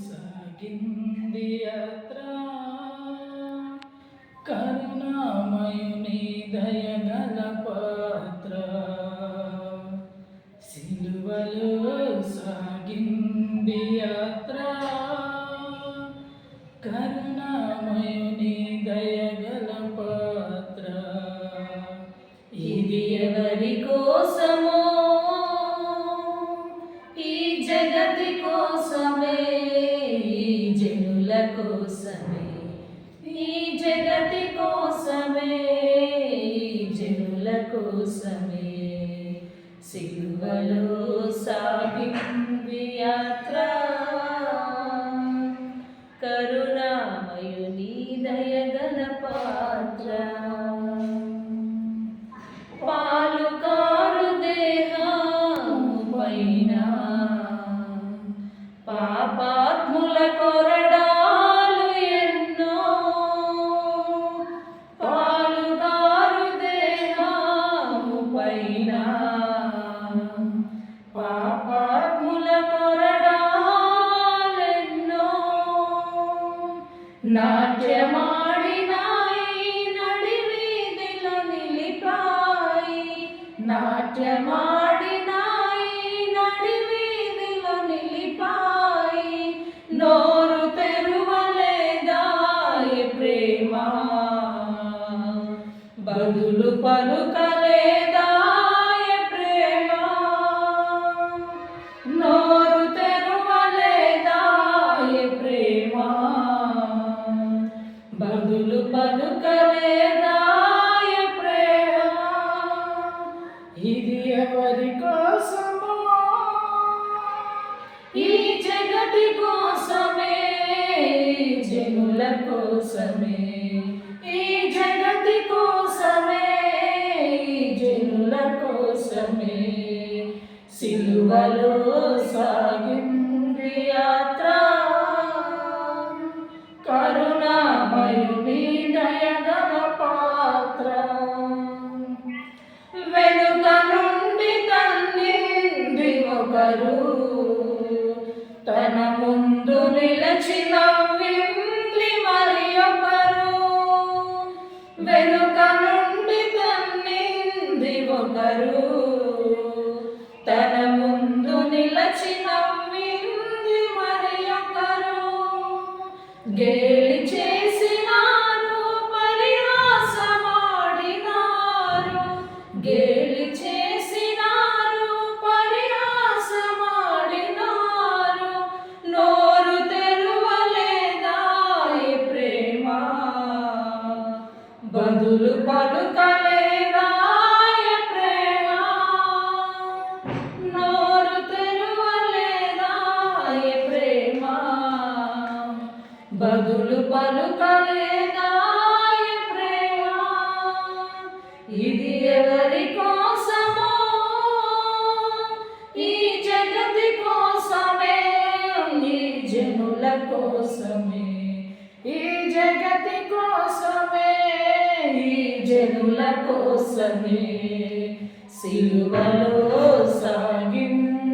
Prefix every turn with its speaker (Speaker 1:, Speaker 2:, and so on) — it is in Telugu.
Speaker 1: సాగింది యాత్ర కరుణామయుని దయగల పాత్ర సిలువలో సాగింది యాత్ర కరుణామయుని దయగల పాత్ర
Speaker 2: ఇది ఎవరి కోసమో ఈ జగతి కోసమే ఈ జనుల కోసమే ఈ జగతి కోసమే ఈ జనుల కోసమే సిలువలో సాగింది యాత్ర కరుణామయుని దయగల పాత్ర పాపాత్ముల కొరడాలు ఎన్నో పాలుగారు దేహము పైన పాపాత్ముల కొరడాలెన్నో నాట్యమాడినాయి నడివీధిలో నిలిపాయి నాట్యమాడినాయి నడివీధిలో నిలిపాయి నోరు తెరువలేదాయి ప్రేమ బదులు పలుకలేదాయి ప్రేమ నోరు తెరువలేదాయి ప్రేమ బదులు పలుకలేదాయి ప్రేమ
Speaker 1: ఇది ఎవరి కోసమో
Speaker 2: ఈ జగతి కోసమే జనుల కోసమే ఈ జగతి కోసమే జనుల కోసమే
Speaker 1: సిలువలో సాగింది యాత్ర కరుణామయుని దయగల పాత్ర
Speaker 2: వెనుక నుండి తన్నింది ఒకరు తన ముందు నిలచిన వింది మరి ఒకరు వెనుక నుండి తన్నింది ఒకరు తన ముందు నిలచిన వింది మరి ఒకరు గేలి చేసినారు పరిహాసమాడినారు గేలి చేసినారు పరిహాసమాడినారు నోరు తెరువలేదాయి ప్రేమ బదులు పలుకలేదాయి ప్రేమ నోరు తెరువలేదాయి ప్రేమ బదులు పలుకలేదాయి ప్రేమ ఇది ఎవరి కోసమో ఈ జగతి కోసమే ఈ జనుల కోసమే
Speaker 1: ఈ జగతి కోసమే
Speaker 2: ఈ జనుల కోసమే సిలువలో సాగింది